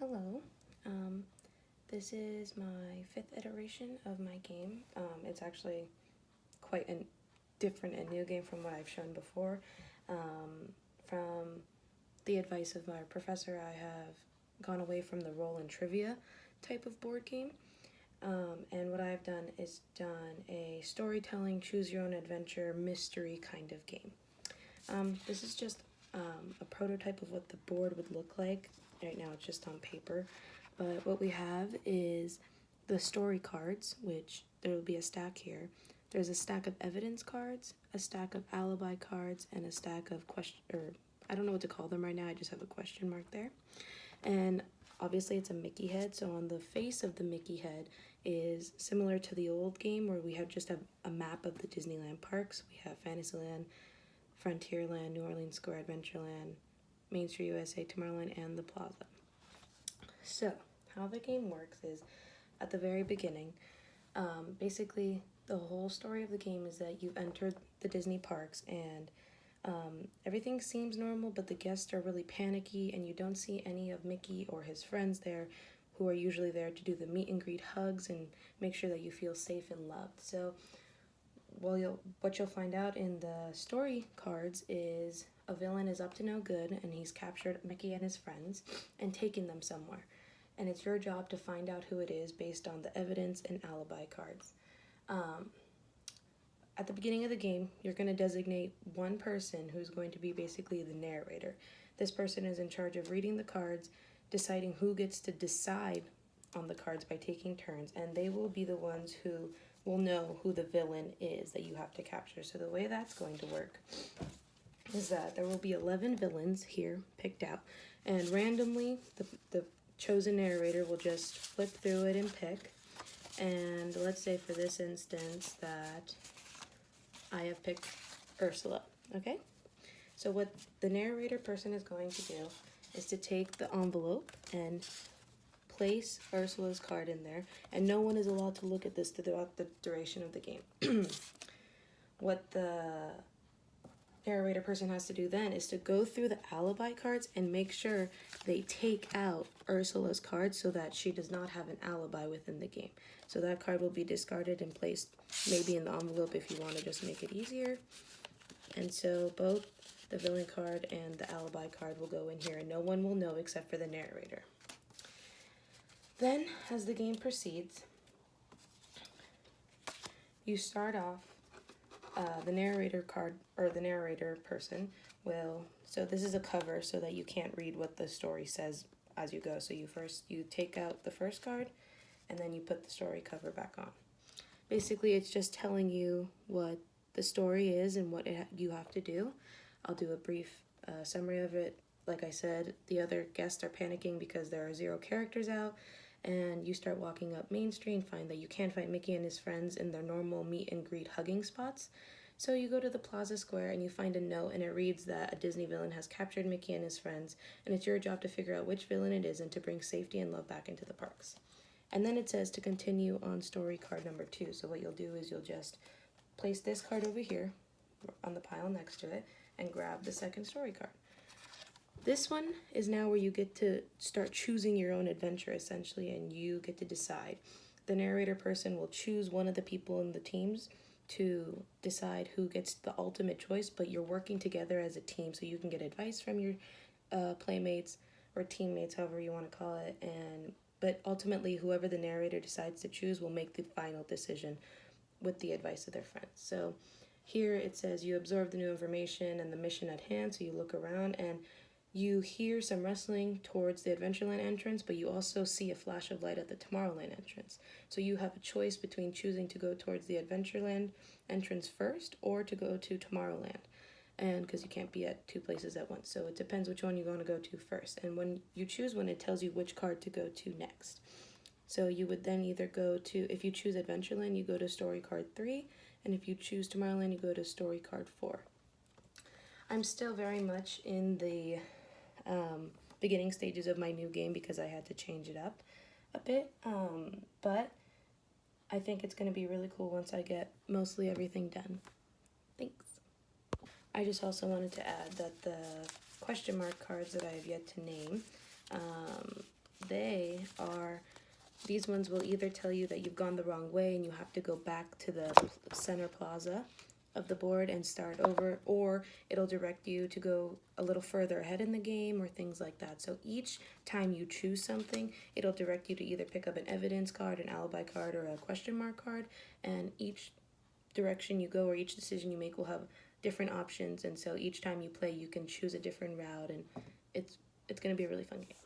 Hello. Um, this is my fifth iteration of my game. It's actually quite a different and new game from what I've shown before. From the advice of my professor, I have gone away from the roll and trivia type of board game. And what I've done is done a storytelling, choose your own adventure, mystery kind of game. This is just a prototype of what the board would look like. Right now it's just on paper. But what we have is the story cards, which there will be a stack here. There's a stack of evidence cards, a stack of alibi cards, and a stack of I don't know what to call them right now, I just have a question mark there. And obviously it's a Mickey head, so on the face of the Mickey head is similar to the old game where we have just a map of the Disneyland parks. We have Fantasyland, Frontierland, New Orleans Square, Adventureland, Main Street USA, Tomorrowland, and the Plaza. So, how the game works is at the very beginning, basically the whole story of the game is that you've entered the Disney parks and everything seems normal, but the guests are really panicky and you don't see any of Mickey or his friends there who are usually there to do the meet and greet hugs and make sure that you feel safe and loved. So, what you'll find out in the story cards is a villain is up to no good and he's captured Mickey and his friends and taken them somewhere. And it's your job to find out who it is based on the evidence and alibi cards. At the beginning of the game, you're going to designate one person who's going to be basically the narrator. This person is in charge of reading the cards, deciding who gets to decide on the cards by taking turns, and they will be the ones who will know who the villain is that you have to capture. So the way that's going to work is that there will be 11 villains here picked out, and randomly the chosen narrator will just flip through it and pick. And let's say for this instance that I have picked Ursula, okay? So what the narrator person is going to do is to take the envelope and place Ursula's card in there, and no one is allowed to look at this throughout the duration of the game. What the narrator person has to do then is to go through the alibi cards and make sure they take out Ursula's card so that she does not have an alibi within the game. So that card will be discarded and placed maybe in the envelope if you want to just make it easier. And so both the villain card and the alibi card will go in here and no one will know except for the narrator. Then, as the game proceeds, you start off, the narrator card, or the narrator person will, so this is a cover so that you can't read what the story says as you go. So you take out the first card and then you put the story cover back on. Basically, it's just telling you what the story is and what you have to do. I'll do a brief summary of it. Like I said, the other guests are panicking because there are 0 characters out, and you start walking up Main Street and find that you can't find Mickey and his friends in their normal meet and greet hugging spots. So you go to the Plaza Square and you find a note, and it reads that a Disney villain has captured Mickey and his friends, and it's your job to figure out which villain it is and to bring safety and love back into the parks. And then it says to continue on story card number 2. So what you'll do is you'll just place this card over here on the pile next to it and grab the second story card. This one is now where you get to start choosing your own adventure, essentially, and you get to decide. The narrator person will choose one of the people in the teams to decide who gets the ultimate choice, but you're working together as a team, so you can get advice from your playmates or teammates, however you want to call it, but ultimately, whoever the narrator decides to choose will make the final decision with the advice of their friends. So here it says you absorb the new information and the mission at hand, so you look around and you hear some rustling towards the Adventureland entrance, but you also see a flash of light at the Tomorrowland entrance. So you have a choice between choosing to go towards the Adventureland entrance first or to go to Tomorrowland. And because you can't be at 2 places at once. So it depends which one you want to go to first. And when you choose one, it tells you which card to go to next. So you would then either go to, if you choose Adventureland, you go to story card 3. And if you choose Tomorrowland, you go to story card 4. I'm still very much in the beginning stages of my new game because I had to change it up a bit, but I think it's going to be really cool once I get mostly everything done. Thanks. I just also wanted to add that the question mark cards that I have yet to name, these ones will either tell you that you've gone the wrong way and you have to go back to the center plaza of the board and start over, or it'll direct you to go a little further ahead in the game or things like that. So each time you choose something, it'll direct you to either pick up an evidence card, an alibi card, or a question mark card, and each direction you go or each decision you make will have different options, and so each time you play you can choose a different route, and it's going to be a really fun game.